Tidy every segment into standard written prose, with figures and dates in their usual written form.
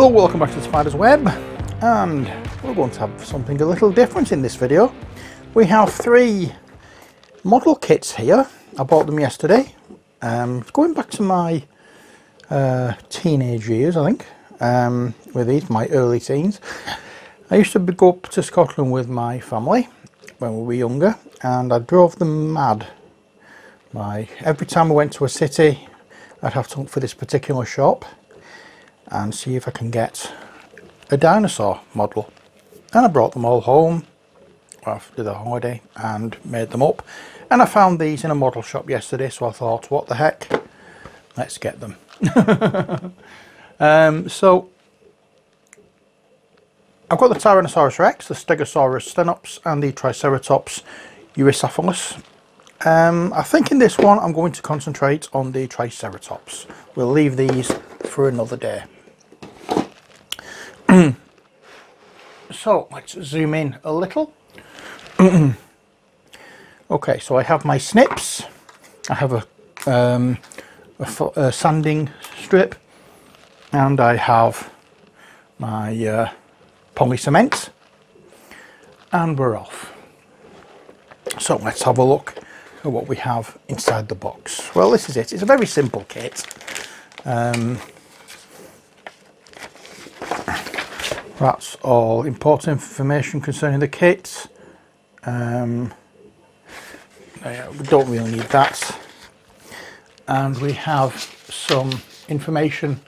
Hello, welcome back to the Spider's Web, and we're going to have something a little different in this video. We have 3 model kits here. I bought them yesterday, going back to my teenage years, I think, with these, my early teens. I used to go up to Scotland with my family when we were younger, and I drove them mad. Every time I went to a city, I'd have to look for this particular shop and see if I can get a dinosaur model. And I brought them all home after the holiday and made them up. And I found these in a model shop yesterday, so I thought, what the heck, let's get them. So I've got the Tyrannosaurus Rex, the Stegosaurus Stenops and the Triceratops Eurycephalus. I think in this one I'm going to concentrate on the Triceratops. We'll leave these for another day. So let's zoom in a little. Okay, so I have my snips. I have a sanding strip, and I have my poly cement, and we're off. So let's have a look at what we have inside the box. Well, this is it. It's a very simple kit. That's all important information concerning the kit. We don't really need that. And we have some information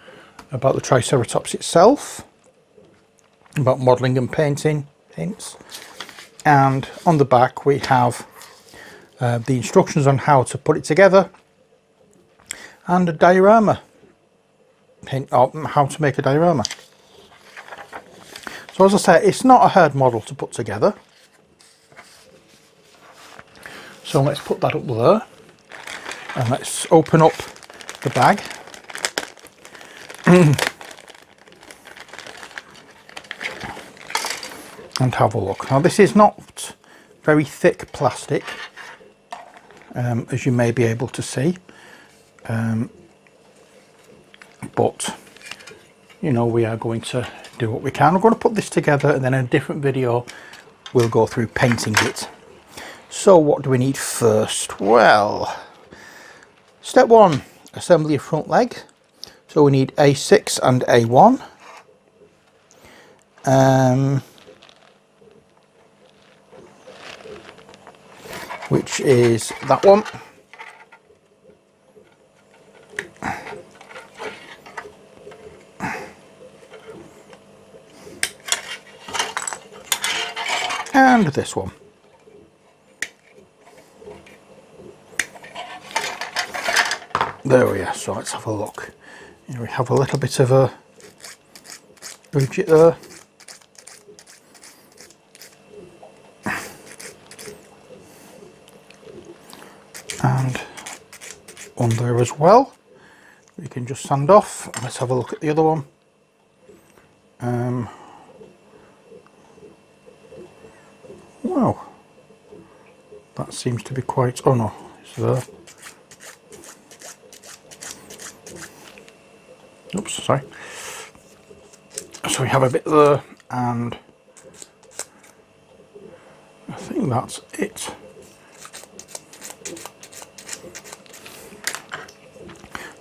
about the Triceratops itself, about modelling and painting hints. And on the back we have the instructions on how to put it together, and a diorama hint on how to make a diorama. So as I say, it's not a hard model to put together. So let's put that up there, and let's open up the bag. And have a look. Now this is not very thick plastic, as you may be able to see, but you know, we are going to do what we can. We're going to put this together, and then in a different video we'll go through painting it. So what do we need first? Well, step 1, assembly of front leg. So we need A6 and A1. Which is that one. And this one. There we are. So let's have a look. Here we have a little bit of a budget there. And one there as well. We can just sand off. Let's have a look at the other one. Wow, that seems to be quite, oh no, it's there. Oops, sorry. So we have a bit there, and I think that's it.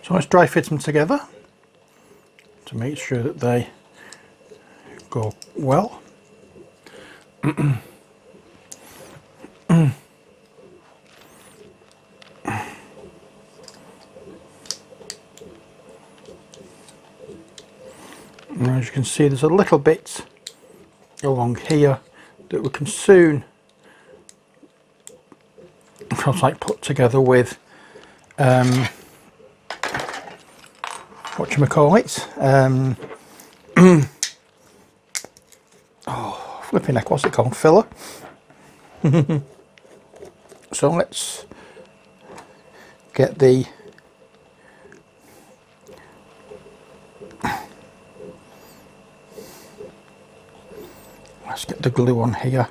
So let's dry fit them together to make sure that they go well. And as you can see, there's a little bit along here that we can soon put together with whatchamacallit, oh, flipping heck, what's it called? Filler. So let's get the glue on here.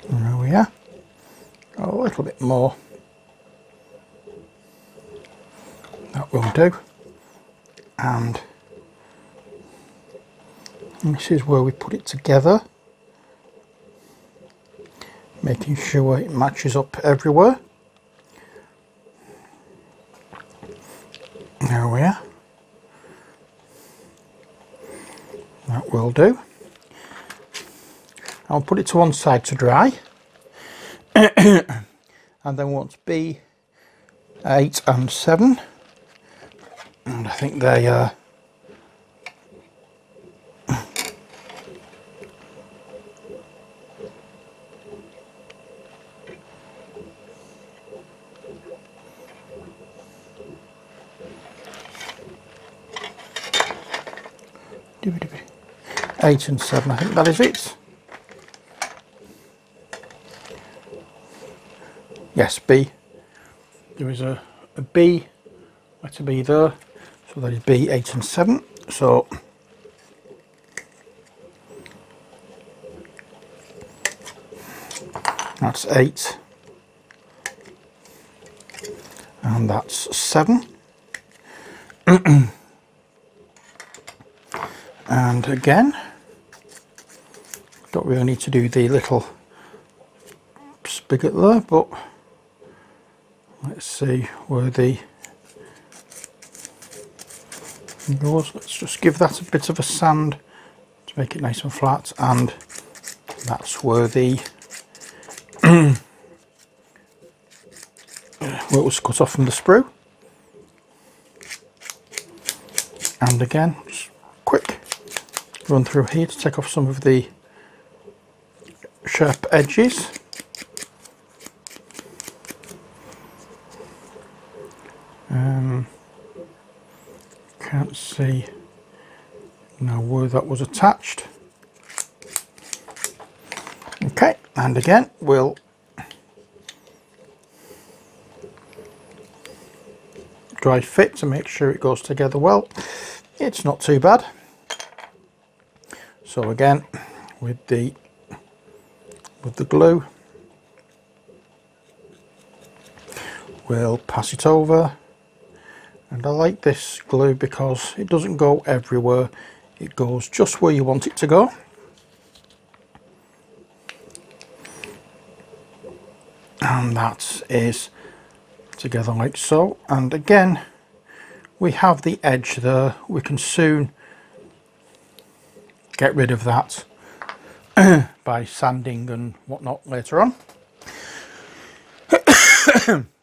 There we are. A little bit more. do. And this is where we put it together, making sure it matches up everywhere. There we are. That will do. I'll put it to one side to dry. And then once B8 and 7, and I think they are eight and 7, I think that is it. Yes, B. There is a B, letter B there, so that is B8 and 7. So that's 8, and that's 7. And again, don't really need to do the little spigot there, but let's see where the goes. Let's just give that a bit of a sand to make it nice and flat, and that's where the where it was cut off from the sprue. And again, just quick run through here to take off some of the sharp edges. Can't see now where that was attached. Okay, and again we'll dry fit to make sure it goes together well. It's not too bad. So again, with the glue, we'll pass it over. And I like this glue because it doesn't go everywhere, it goes just where you want it to go. And that is together like so. And again, we have the edge there. We can soon get rid of that by sanding and whatnot later on.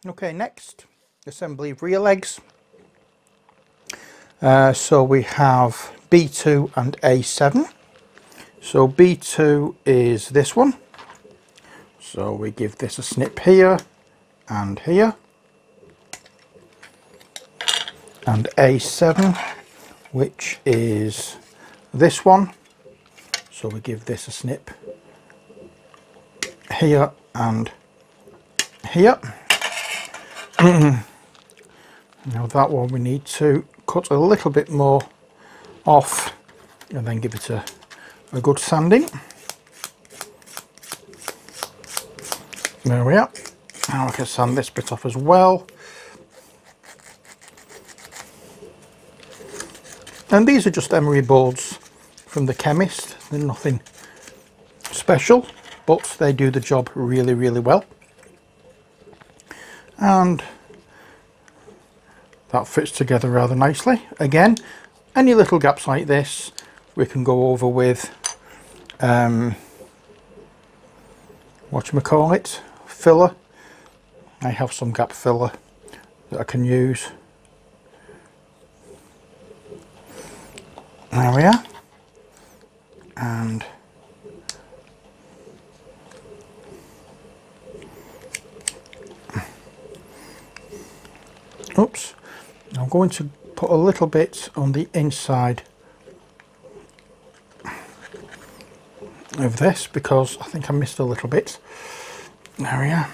Okay, next, assembly of rear legs. So we have B2 and A7. So B2 is this one. So we give this a snip here and here. And A7, which is this one. So we give this a snip here and here. Now that one we need to cut a little bit more off and then give it a good sanding. There we are. Now I can sand this bit off as well. And these are just emery boards from the chemist. They're nothing special, but they do the job really, really well. And that fits together rather nicely. Again, any little gaps like this we can go over with whatchamacallit, filler. I have some gap filler that I can use. There we are. And oops, I'm going to put a little bit on the inside of this because I think I missed a little bit. There we are.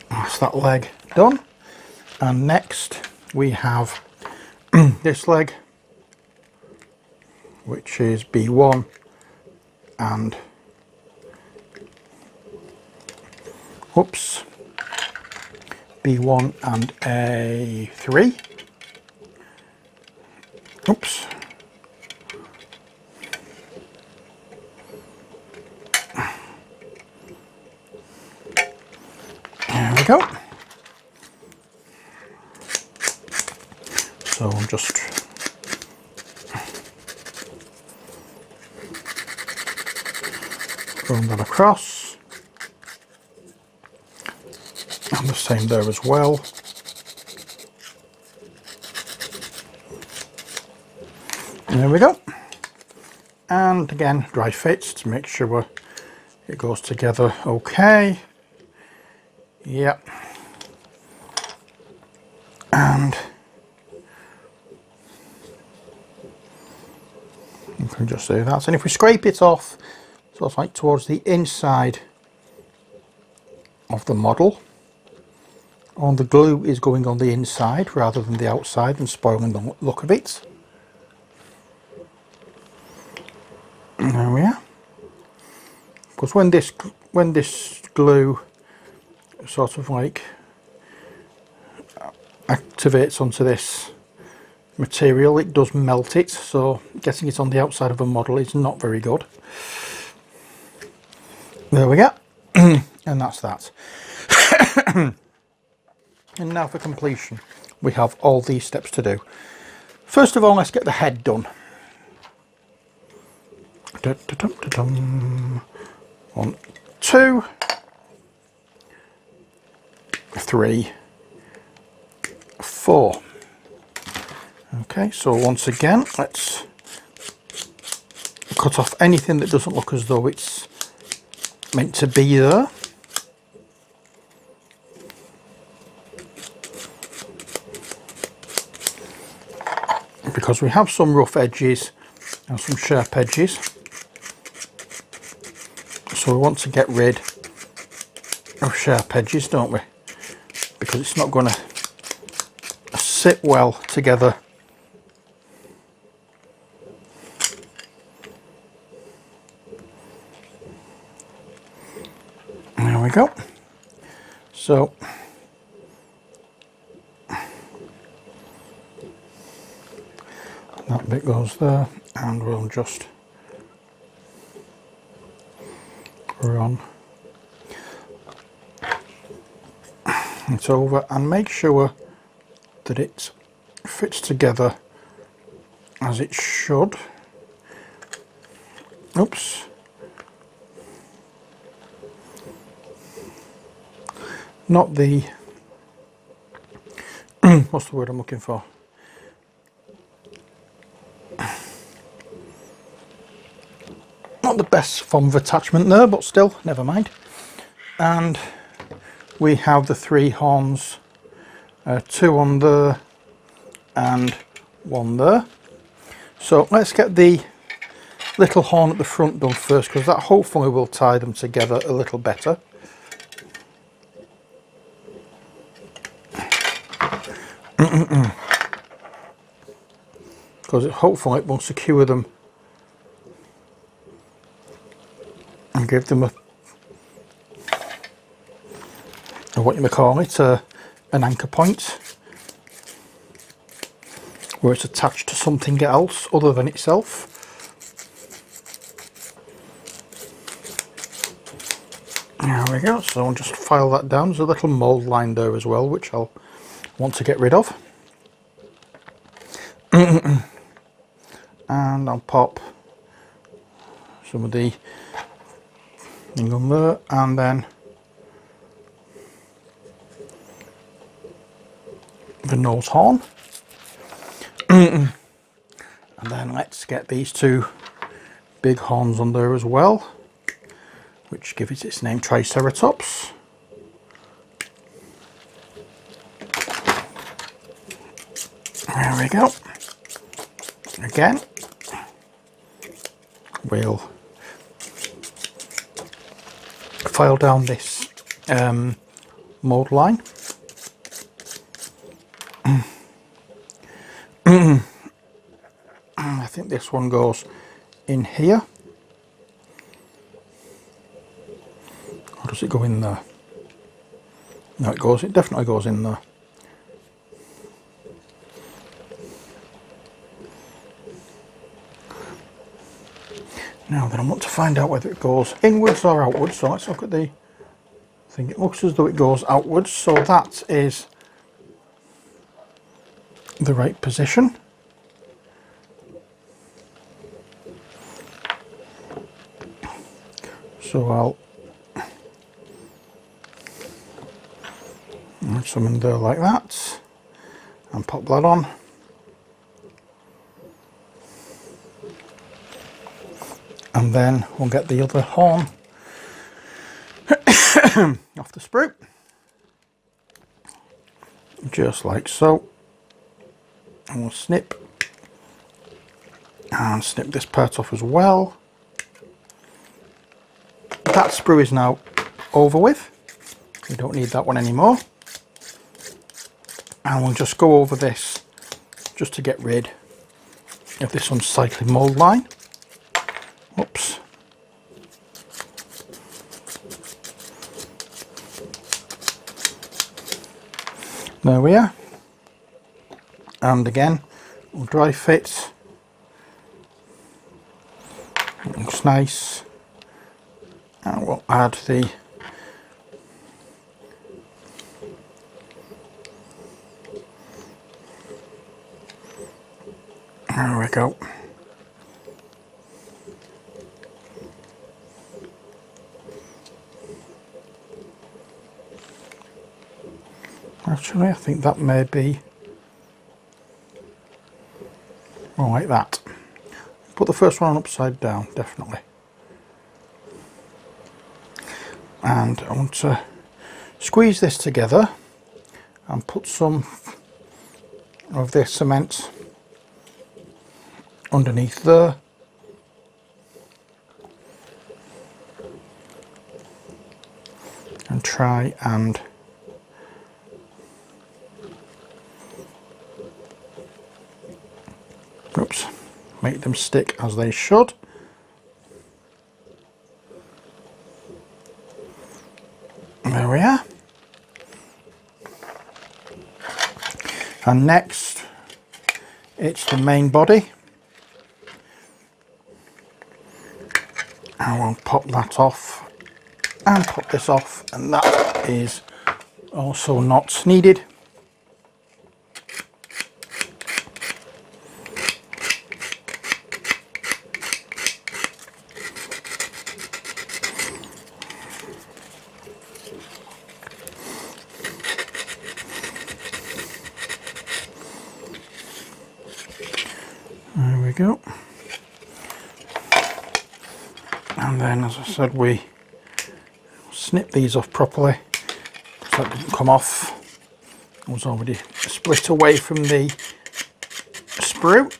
That's that leg done. And next we have this leg, which is B1 and B1 and A3. Oops. There we go. So I'm just run that across, and the same there as well. There we go. And again, dry fits to make sure it goes together okay. Yep. And you can just do that. And if we scrape it off, so it's like towards the inside of the model, and the glue is going on the inside rather than the outside and spoiling the look of it. And there we are. Because when this glue sort of like activates onto this material, it does melt it, so getting it on the outside of a model is not very good. There we go. And that's that. And now for completion, we have all these steps to do. First of all, let's get the head done. 1, 2, 3, 4. Okay, so once again, let's cut off anything that doesn't look as though it's meant to be there. Because we have some rough edges and some sharp edges, so we want to get rid of sharp edges, don't we? Because it's not going to sit well together. There we go. So that bit goes there, and we'll just run it over and make sure that it fits together as it should. Oops. Not the what's the word I'm looking for? Not the best form of attachment there, but still, never mind. And we have the 3 horns, 2 on there and 1 there. So let's get the little horn at the front done first, because that hopefully will tie them together a little better. Because hopefully it will secure them and give them a what you may call it, an anchor point where it's attached to something else other than itself. There we go. So I'll just file that down. There's a little mould line there as well, which I'll want to get rid of. And I'll pop some of the thing on there, and then the nose horn. And then let's get these 2 big horns on there as well, which give it its name, Triceratops. There we go. Again, we'll file down this mould line. I think this one goes in here. Or does it go in there? No, it definitely goes in there. Now then, I want to find out whether it goes inwards or outwards, so let's look at the thing. It looks as though it goes outwards, so that is the right position. So I'll add some in there like that and pop that on. And then we'll get the other horn off the sprue, just like so. And we'll snip this part off as well. That sprue is now over with. We don't need that one anymore. And we'll just go over this just to get rid of this unsightly mould line. Oops. There we are. And again, we'll dry fit. It looks nice. And we'll add the there we go. Actually, I think that may be more like that. Put the first one upside down, definitely. And I want to squeeze this together and put some of this cement underneath there. And try and make them stick as they should. There we are. And next, it's the main body. And we'll pop that off and pop this off, and that is also not needed. There we go. And then, as I said, we snip these off properly so that didn't come off. It was already split away from the sprue.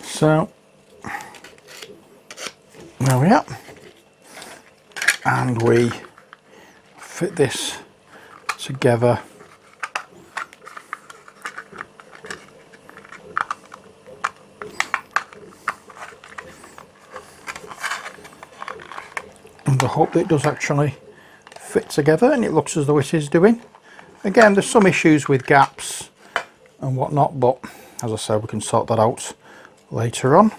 So there we are. And we fit this together and I hope that it does actually fit together, and it looks as though it is doing. Again, there's some issues with gaps and whatnot, but as I said, we can sort that out later on.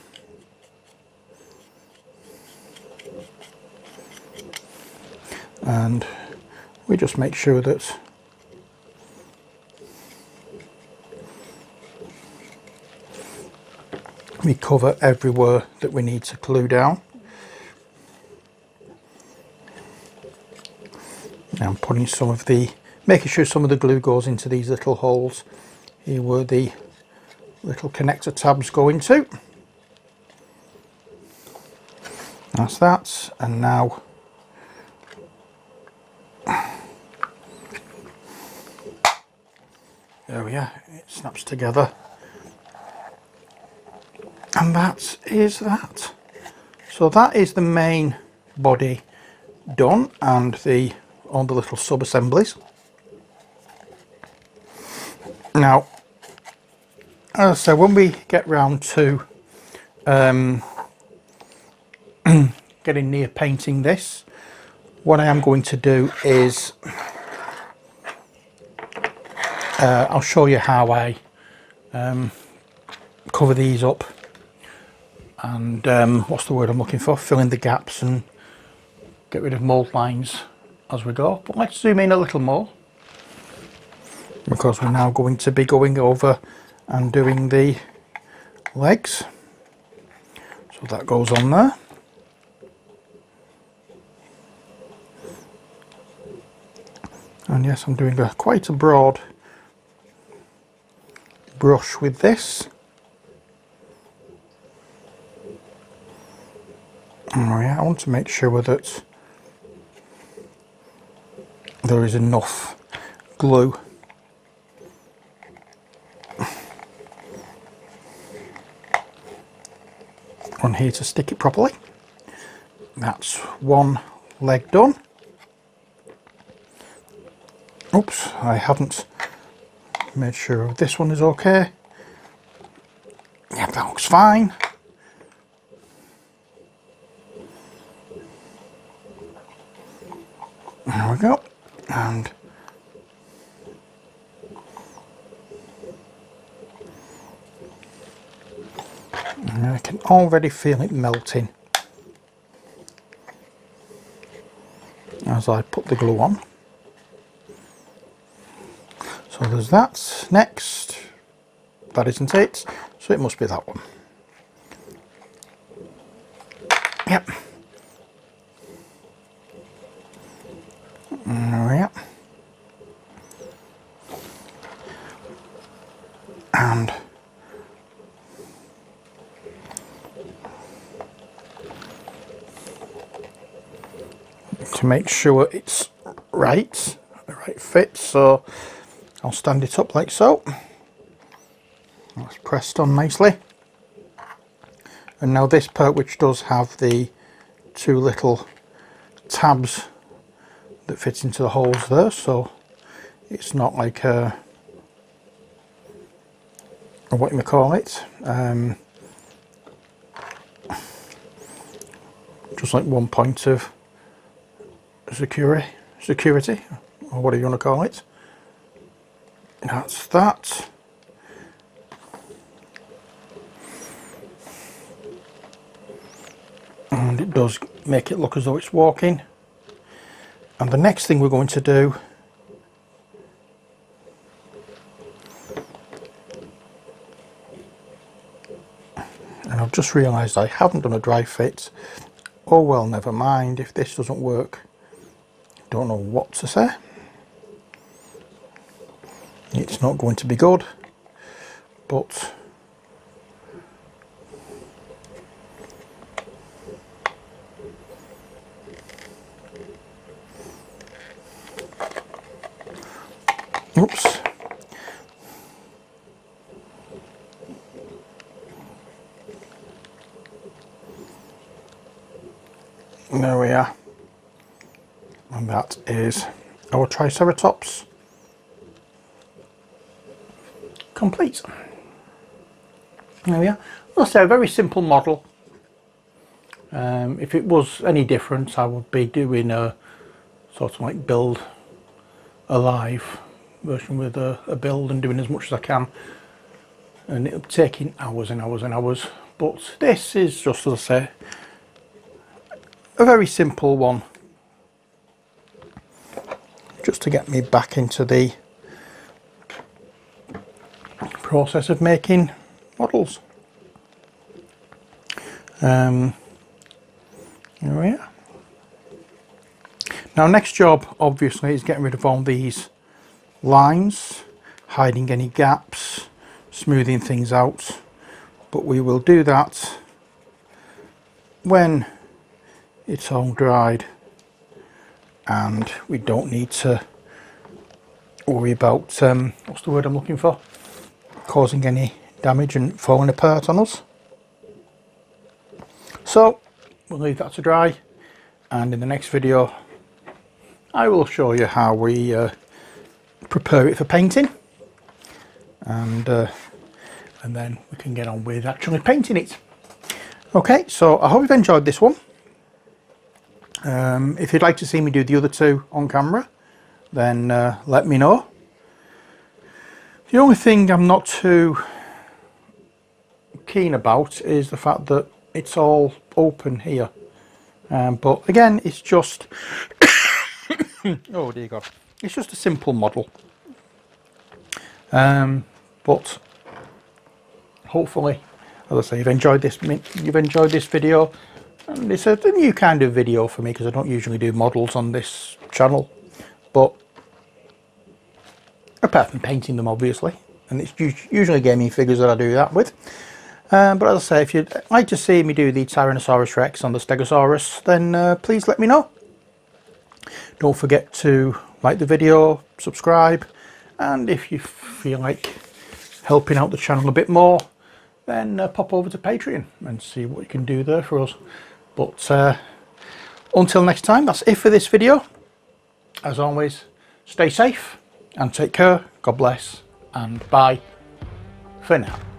And we just make sure that we cover everywhere that we need to glue down. Now I'm putting some of the, making sure some of the glue goes into these little holes here where the little connector tabs go into. That's that, and now there we are, it snaps together, and that is that. So that is the main body done, and all the little sub assemblies. Now, as I said, when we get round to getting near painting this, what I am going to do is I'll show you how I cover these up and what's the word I'm looking for, fill in the gaps and get rid of mold lines as we go. But let's zoom in a little more, because we're now going to be going over and doing the legs. So that goes on there. And yes, I'm doing quite a broad brush with this. Oh yeah, I want to make sure that there is enough glue on here to stick it properly. That's one leg done. Oops, I haven't made sure this one is okay. Yeah, that looks fine. There we go. And I can already feel it melting as I put the glue on. So there's that. Next, that isn't it, so it must be that one. Yep. Yep. And to make sure it's right, the right fit, so I'll stand it up like so. That's pressed on nicely. And now this part, which does have the two little tabs that fit into the holes there, so it's not like a what you call it, just like one point of security, or whatever you want to call it. That's that. And it does make it look as though it's walking. And the next thing we're going to do and I've just realised I haven't done a dry fit. Oh well, never mind. If this doesn't work, don't know what to say. It's not going to be good, but oops. There we are. And that is our Triceratops complete. There we are. I'll say a very simple model. If it was any different, I would be doing a sort of like build alive version with a build and doing as much as I can, and it'll be taking hours and hours and hours. But this is just, as I say, a very simple one, just to get me back into the process of making models. Here we are. Now, next job obviously is getting rid of all these lines, hiding any gaps, smoothing things out, but we will do that when it's all dried and we don't need to worry about what's the word I'm looking for, causing any damage and falling apart on us. So we'll leave that to dry, and in the next video I will show you how we prepare it for painting, and then we can get on with actually painting it. Okay, so I hope you've enjoyed this one. If you'd like to see me do the other two on camera, then let me know. The only thing I'm not too keen about is the fact that it's all open here. But again, it's just oh dear God, it's just a simple model. But hopefully, as I say, you've enjoyed this video, and it's a new kind of video for me because I don't usually do models on this channel. But apart from painting them, obviously, and it's usually gaming figures that I do that with. But as I say, if you'd like to see me do the Tyrannosaurus Rex on the Stegosaurus, then please let me know. Don't forget to like the video, subscribe, and if you feel like helping out the channel a bit more, then pop over to Patreon and see what you can do there for us. But until next time, that's it for this video. As always, stay safe and take care. God bless, and bye for now.